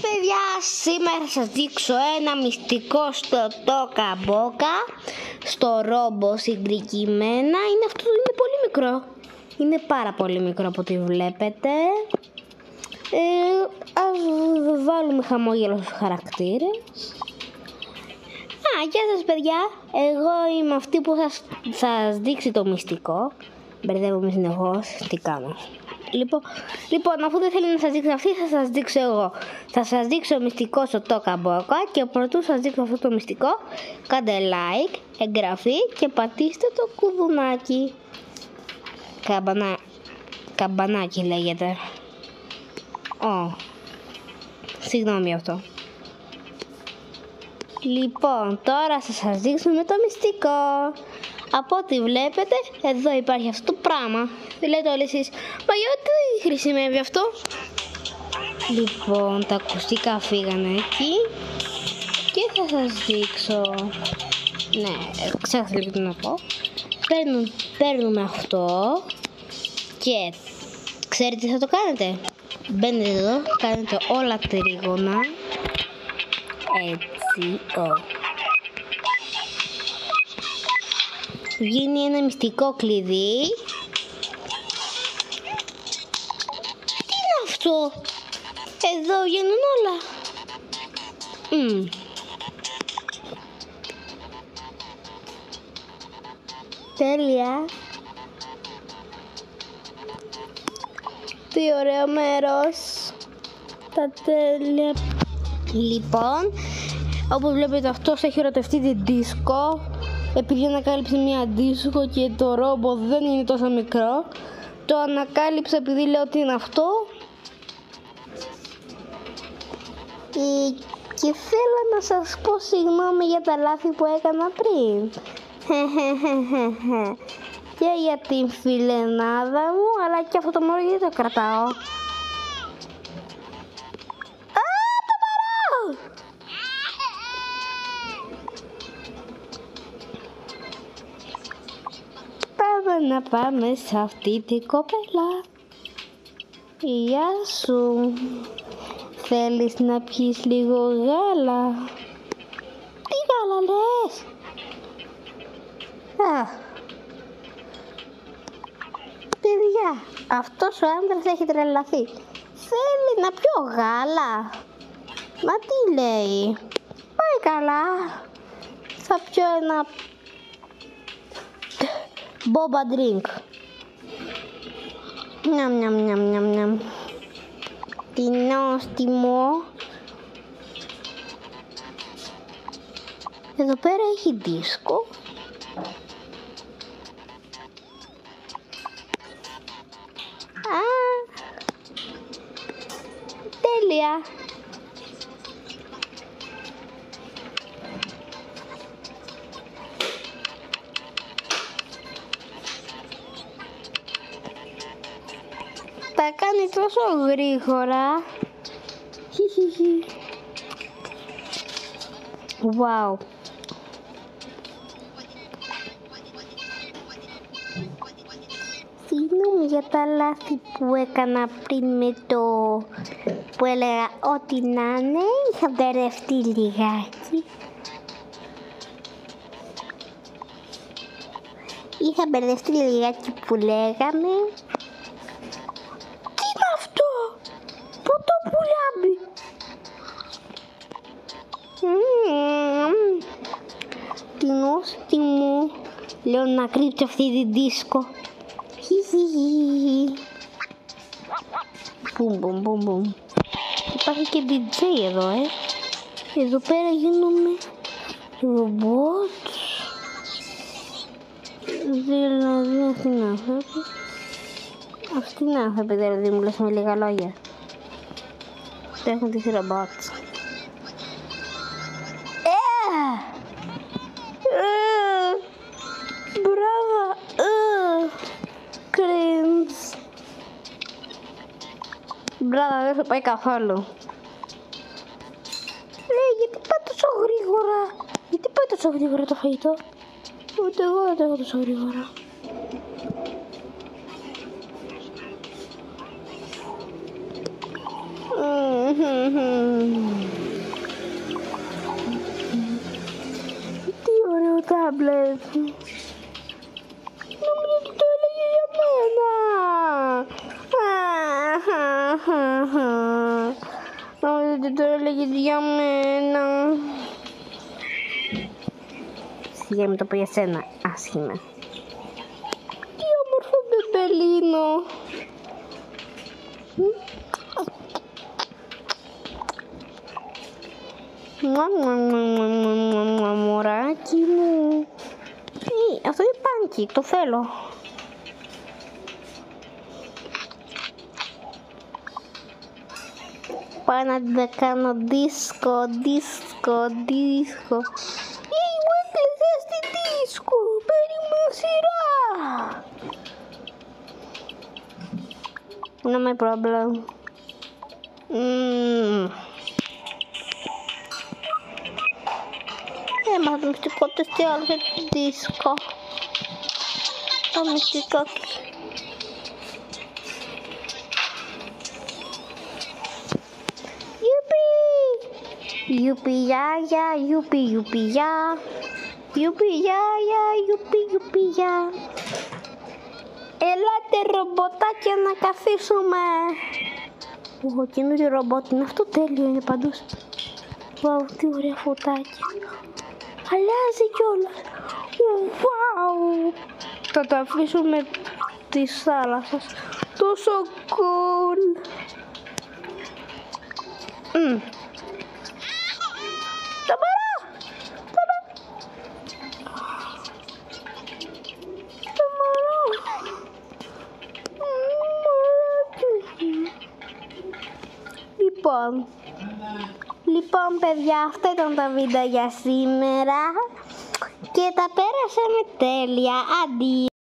Παιδιά, σήμερα θα σας δείξω ένα μυστικό στο Toca Boca, στο ρόμπο συγκεκριμένα. Είναι πολύ μικρό. Είναι πάρα πολύ μικρό από ό,τι βλέπετε. Ας βάλουμε χαμόγελο στους χαρακτήρες. Γεια σας παιδιά, εγώ είμαι αυτή που θα σας δείξει το μυστικό. Μπερδεύομαι συνεχώς, τι κάνω. Λοιπόν, αφού δεν θέλει να σας δείξω αυτή, θα σας δείξω εγώ. Θα σας δείξω μυστικό στο Toca Boca και πρωτού σας δείξω αυτό το μυστικό, κάντε like, εγγραφή και πατήστε το κουδουνάκι. Καμπανάκι λέγεται. Συγγνώμη αυτό. Λοιπόν, τώρα θα σας δείξουμε το μυστικό. Από ό,τι βλέπετε, εδώ υπάρχει αυτό το πράγμα. Λέτε όλοι εσείς, μα γιατί χρησιμεύει αυτό? Λοιπόν, τα ακουστικά φύγανε εκεί και θα σας δείξω. Ναι, ξέχασα λίγο να πω. Παίρνουμε αυτό και ξέρετε τι θα το κάνετε? Μπαίνετε εδώ, κάνετε όλα τρίγωνα. Έτσι, βγαίνει ένα μυστικό κλειδί. Τι είναι αυτό? Εδώ βγαίνουν όλα. Τέλεια. Τι ωραίο μέρος. Τα τέλεια. Λοιπόν, όπως βλέπετε αυτός έχει ερωτευτεί την δίσκο. Επειδή ανακάλυψε μια δίσκο και το ρόμπο δεν είναι τόσο μικρό, το ανακάλυψε επειδή λέω ότι είναι αυτό. Και θέλω να σας πω συγγνώμη για τα λάθη που έκανα πριν. Και για την φιλενάδα μου, αλλά και αυτό το μωρό γιατί το κρατάω. Να πάμε σε αυτή την κοπέλα. Γεια σου. Θέλεις να πιεις λίγο γάλα? Τι γάλα λες? Παιδιά, αυτός ο άντρας έχει τρελαθεί. Θέλει να πιω γάλα? Μα τι λέει? Πάει καλά. Θα πιω ένα boba drink. Νιαμ. Τι νόστιμο. Εδώ πέρα έχει δίσκο. Τέλεια. Τα κάνει τόσο γρήγορα. Wow. Συγγνώμη για τα λάθη που έκανα πριν με το που έλεγα ό,τι να είναι. Είχα μπερδευτεί λιγάκι. Που λέγαμε. Τι είναι αυτό? Πού το πουλάμπι? Τι νόστιμο. Λέω να κρύψω αυτή την δίσκο. Μπουμ. Υπάρχει και DJ εδώ, Εδώ πέρα γίνομαι ρομπότ. Δηλαδή αυτή είναι άνθρωποι. Αυτή είναι άνθρωποι, δηλαδή μου λες με λίγα λόγια. Το έχουν τις ρομπότ. Μπράβο. Cringe. Μπράβο, δεν θα πάει καθόλου. Γιατί πάει τόσο γρήγορα? Γιατί πάει τόσο γρήγορα το φαγητό? Ούτε εγώ δεν το έχω τόσο γρήγορα. Τι ωραίο τάμπλετ. Νομίζω ότι το έλεγε για μένα. Νομίζω ότι το έλεγε για μένα. Σιγά με το πω για σένα, άσχημα. Τι όμορφο μπεμπελίνο. Μωράκι μου. Αυτό είναι pancake, το θέλω. Πάω να την κάνω δίσκο. Μου έκλεισε στη δίσκο. Περίμενα σειρά. No my problem. Έμαθα το μυστικό της τι άλλο σε δίσκο. Το μυστικό της. Γιουπι γιάγια, γιουπι γιά. Γιουπι γιάγια, γιουπι γιά. Ελάτε ρομποτάκια να καθίσουμε. Ω, καινούριο ρομπότ είναι αυτό, τέλειο είναι παντούς. Βάου, τι ωραία φωτάκια. Αλλάζει κιόλας. Βάου. Θα το αφήσουμε της θάλασσας. Τόσο cool. Λοιπόν παιδιά, αυτά ήταν τα βίντεο για σήμερα και τα πέρασαμε τέλεια. Αντί.